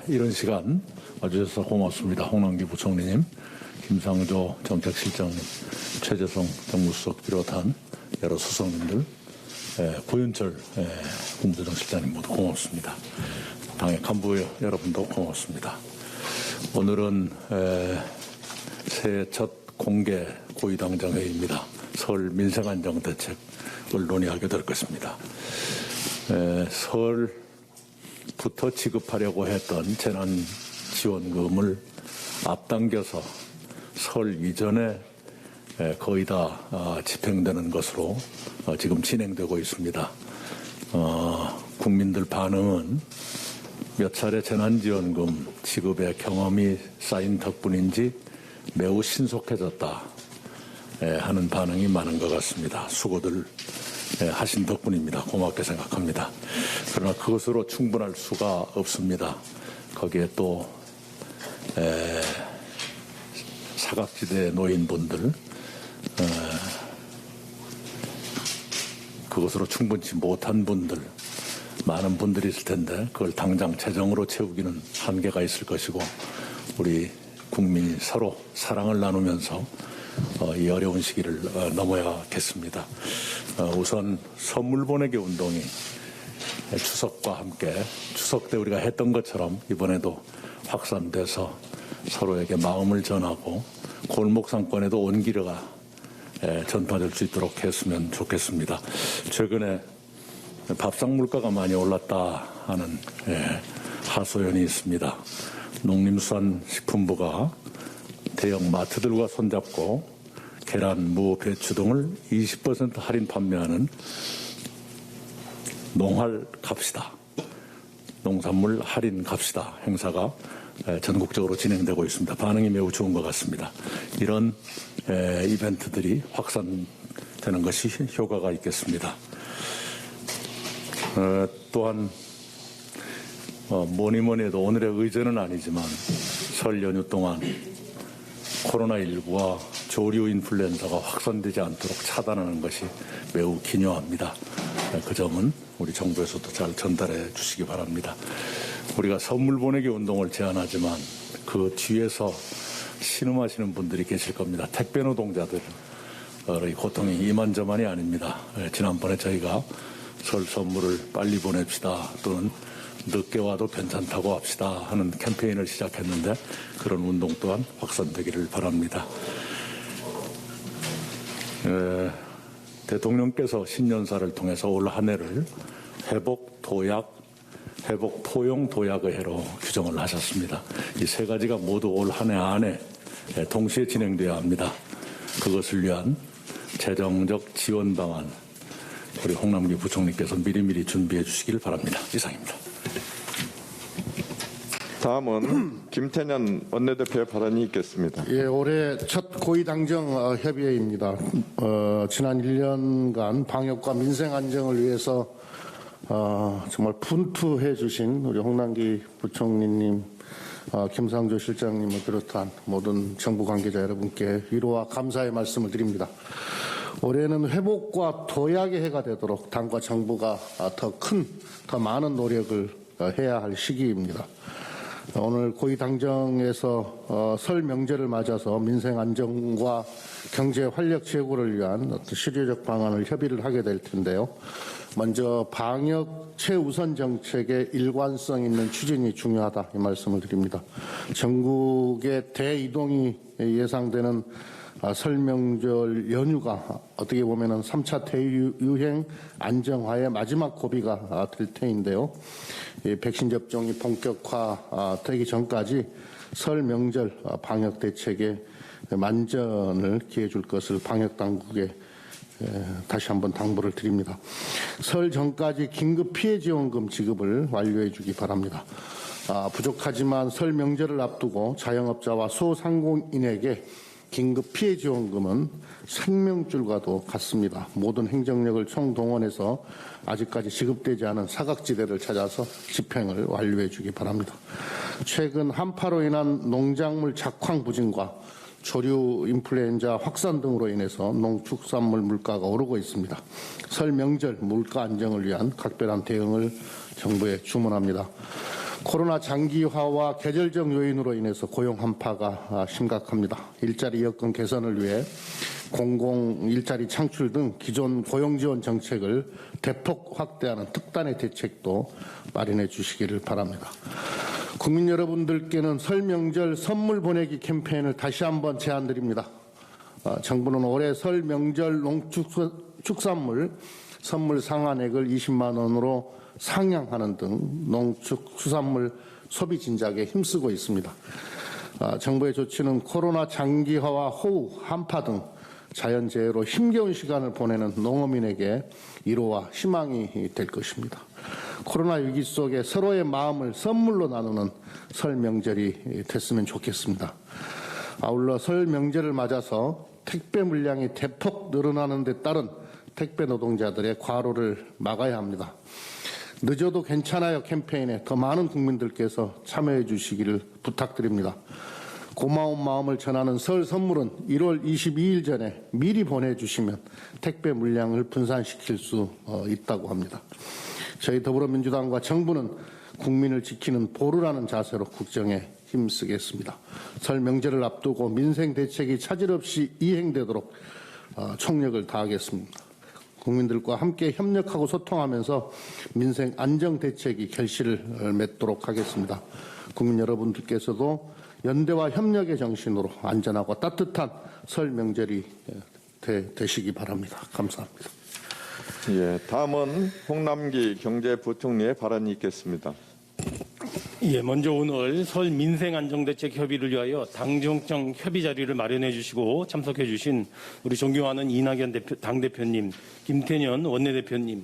이런 시간 와주셔서 고맙습니다. 홍남기 부총리님, 김상조 정책실장님, 최재성 정무수석 비롯한 여러 수석님들, 고윤철 국무조정 실장님 모두 고맙습니다. 당의 간부 여러분도 고맙습니다. 오늘은 새해 첫 공개 고위당정 회의입니다. 서울 민생안정대책을 논의하게 될 것입니다. 설부터 지급하려고 했던 재난지원금을 앞당겨서 설 이전에 거의 다 집행되는 것으로 지금 진행되고 있습니다. 국민들 반응은 몇 차례 재난지원금 지급의 경험이 쌓인 덕분인지 매우 신속해졌다 하는 반응이 많은 것 같습니다. 수고들 하신 덕분입니다. 고맙게 생각합니다. 그러나 그것으로 충분할 수가 없습니다. 거기에 또 사각지대에 놓인 분들, 그것으로 충분치 못한 분들, 많은 분들이 있을 텐데 그걸 당장 재정으로 채우기는 한계가 있을 것이고, 우리 국민이 서로 사랑을 나누면서 이 어려운 시기를 넘어야겠습니다. 우선 선물 보내기 운동이 추석과 함께 추석 때 우리가 했던 것처럼 이번에도 확산돼서 서로에게 마음을 전하고 골목 상권에도 온기가 전파될 수 있도록 했으면 좋겠습니다. 최근에 밥상 물가가 많이 올랐다 하는 하소연이 있습니다. 농림수산식품부가 대형 마트들과 손잡고 계란, 무, 배추 등을 20% 할인 판매하는 농할 갑시다, 농산물 할인 갑시다 행사가 전국적으로 진행되고 있습니다. 반응이 매우 좋은 것 같습니다. 이런 이벤트들이 확산되는 것이 효과가 있겠습니다. 또한 뭐니 해도 오늘의 의제는 아니지만 설 연휴 동안 코로나19와 조류 인플루엔자가 확산되지 않도록 차단하는 것이 매우 기묘합니다. 그 점은 우리 정부에서도 잘 전달해 주시기 바랍니다. 우리가 선물 보내기 운동을 제안하지만 그 뒤에서 신음하시는 분들이 계실 겁니다. 택배 노동자들의 고통이 이만저만이 아닙니다. 지난번에 저희가 설 선물을 빨리 보냅시다 또는 늦게 와도 괜찮다고 합시다 하는 캠페인을 시작했는데 그런 운동 또한 확산되기를 바랍니다. 대통령께서 신년사를 통해서 올 한 해를 회복 포용 도약의 해로 규정을 하셨습니다. 이 세 가지가 모두 올 한 해 안에 동시에 진행되어야 합니다. 그것을 위한 재정적 지원 방안 우리 홍남기 부총리께서 미리미리 준비해 주시길 바랍니다. 이상입니다. 다음은 김태년 원내대표의 발언이 있겠습니다. 올해 첫 고위당정 협의회입니다. 지난 1년간 방역과 민생 안정을 위해서 정말 분투해 주신 우리 홍남기 부총리님, 김상조 실장님을 비롯한 모든 정부 관계자 여러분께 위로와 감사의 말씀을 드립니다. 올해는 회복과 도약의 해가 되도록 당과 정부가 더 많은 노력을 해야 할 시기입니다. 오늘 고위당정에서 설 명절을 맞아서 민생 안정과 경제 활력 제고를 위한 어떤 실효적 방안을 협의를 하게 될 텐데요. 먼저 방역 최우선 정책의 일관성 있는 추진이 중요하다 이 말씀을 드립니다. 전국의 대이동이 예상되는 설 명절 연휴가 어떻게 보면은 3차 대유행 안정화의 마지막 고비가 될 테인데요. 백신 접종이 본격화되기 전까지 설 명절 방역 대책에 만전을 기해 줄 것을 방역 당국에 다시 한번 당부를 드립니다. 설 전까지 긴급 피해 지원금 지급을 완료해 주기 바랍니다. 부족하지만 설 명절을 앞두고 자영업자와 소상공인에게 긴급 피해 지원금은 생명줄과도 같습니다. 모든 행정력을 총동원해서 아직까지 지급되지 않은 사각지대를 찾아서 집행을 완료해 주기 바랍니다. 최근 한파로 인한 농작물 작황 부진과 조류 인플루엔자 확산 등으로 인해서 농축산물 물가가 오르고 있습니다. 설 명절 물가 안정을 위한 각별한 대응을 정부에 주문합니다. 코로나 장기화와 계절적 요인으로 인해서 고용 한파가 심각합니다. 일자리 여건 개선을 위해 공공 일자리 창출 등 기존 고용 지원 정책을 대폭 확대하는 특단의 대책도 마련해 주시기를 바랍니다. 국민 여러분들께는 설 명절 선물 보내기 캠페인을 다시 한번 제안드립니다. 정부는 올해 설 명절 농축축산물 선물 상한액을 20만 원으로 상향하는 등 농축수산물 소비 진작에 힘쓰고 있습니다. 정부의 조치는 코로나 장기화와 호우, 한파 등 자연재해로 힘겨운 시간을 보내는 농어민에게 위로와 희망이 될 것입니다. 코로나 위기 속에 서로의 마음을 선물로 나누는 설 명절이 됐으면 좋겠습니다. 아울러 설 명절을 맞아서 택배 물량이 대폭 늘어나는 데 따른 택배 노동자들의 과로를 막아야 합니다. 늦어도 괜찮아요 캠페인에 더 많은 국민들께서 참여해 주시기를 부탁드립니다. 고마운 마음을 전하는 설 선물은 1월 22일 전에 미리 보내주시면 택배 물량을 분산시킬 수 있다고 합니다. 저희 더불어민주당과 정부는 국민을 지키는 보루라는 자세로 국정에 힘쓰겠습니다. 설 명절을 앞두고 민생 대책이 차질 없이 이행되도록 총력을 다하겠습니다. 국민들과 함께 협력하고 소통하면서 민생 안정 대책이 결실을 맺도록 하겠습니다. 국민 여러분들께서도 연대와 협력의 정신으로 안전하고 따뜻한 설 명절이 되시기 바랍니다. 감사합니다. 예, 다음은 홍남기 경제부총리의 발언이 있겠습니다. 예, 먼저 오늘 설 민생안정대책 협의를 위하여 당정청 협의 자리를 마련해 주시고 참석해 주신 우리 존경하는 이낙연 당대표님, 김태년 원내대표님,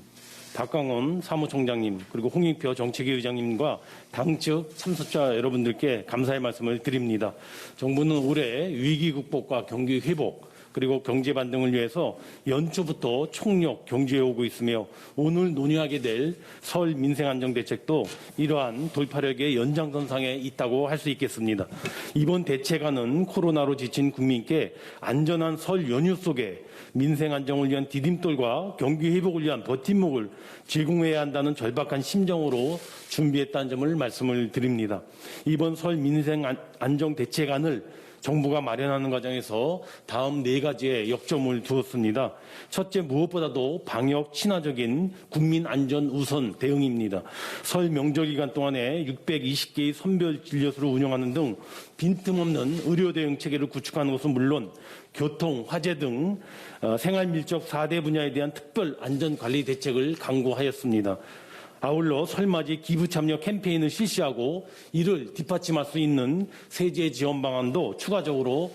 박광원 사무총장님, 그리고 홍익표 정책위 의장님과 당 측 참석자 여러분들께 감사의 말씀을 드립니다. 정부는 올해 위기 극복과 경기 회복, 그리고 경제 반등을 위해서 연초부터 총력 경주해 오고 있으며 오늘 논의하게 될 설 민생안정대책도 이러한 돌파력의 연장선상에 있다고 할 수 있겠습니다. 이번 대책안은 코로나로 지친 국민께 안전한 설 연휴 속에 민생 안정을 위한 디딤돌과 경기 회복을 위한 버팀목을 제공해야 한다는 절박한 심정으로 준비했다는 점을 말씀을 드립니다. 이번 설 민생 안정 대책안을 정부가 마련하는 과정에서 다음 4가지의 역점을 두었습니다. 첫째, 무엇보다도 방역 친화적인 국민 안전 우선 대응입니다. 설 명절 기간 동안에 620개의 선별 진료소를 운영하는 등 빈틈없는 의료 대응 체계를 구축하는 것은 물론 교통, 화재 등 생활 밀접 4대 분야에 대한 특별 안전관리 대책을 강구하였습니다. 아울러 설맞이 기부 참여 캠페인을 실시하고 이를 뒷받침할 수 있는 세제 지원 방안도 추가적으로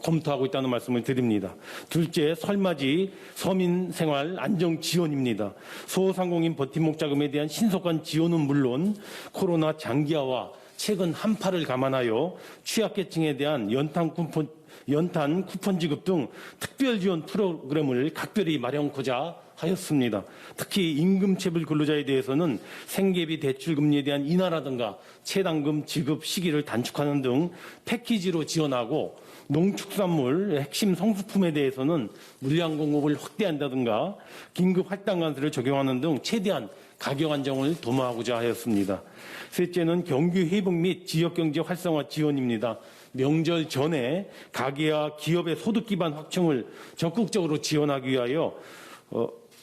검토하고 있다는 말씀을 드립니다. 둘째, 설맞이 서민 생활 안정 지원입니다. 소상공인 버팀목 자금에 대한 신속한 지원은 물론 코로나 장기화와 최근 한파를 감안하여 취약계층에 대한 연탄 쿠폰 지급 등 특별 지원 프로그램을 각별히 마련하고자 하였습니다. 특히 임금체불 근로자에 대해서는 생계비 대출 금리에 대한 인하라든가 체당금 지급 시기를 단축하는 등 패키지로 지원하고 농축산물 핵심 성수품에 대해서는 물량 공급을 확대한다든가 긴급 할당 관세를 적용하는 등 최대한 가격 안정을 도모하고자 하였습니다. 셋째는 경기 회복 및 지역경제 활성화 지원입니다. 명절 전에 가계와 기업의 소득 기반 확충을 적극적으로 지원하기 위하여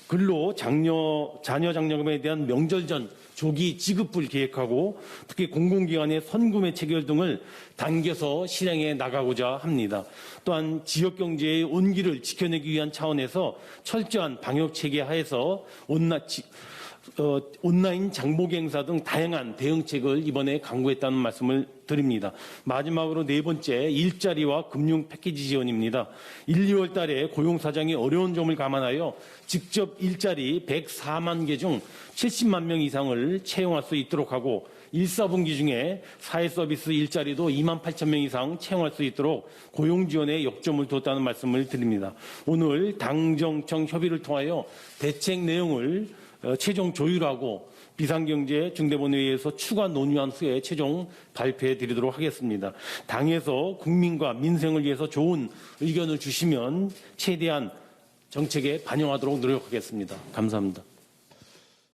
근로 자녀 장려금에 대한 명절 전 조기 지급을 계획하고 특히 공공기관의 선구매 체결 등을 당겨서 실행해 나가고자 합니다. 또한 지역경제의 온기를 지켜내기 위한 차원에서 철저한 방역체계 하에서 온라인 장보기 행사 등 다양한 대응책을 이번에 강구했다는 말씀을 드립니다. 마지막으로 4번째, 일자리와 금융 패키지 지원입니다. 1, 2월 달에 고용 사정이 어려운 점을 감안하여 직접 일자리 104만 개 중 70만 명 이상을 채용할 수 있도록 하고 1, 4분기 중에 사회서비스 일자리도 2만 8천 명 이상 채용할 수 있도록 고용 지원에 역점을 뒀다는 말씀을 드립니다. 오늘 당정청 협의를 통하여 대책 내용을 최종 조율하고 비상경제 중대본회의에서 추가 논의한 후에 최종 발표해 드리도록 하겠습니다. 당에서 국민과 민생을 위해서 좋은 의견을 주시면 최대한 정책에 반영하도록 노력하겠습니다. 감사합니다.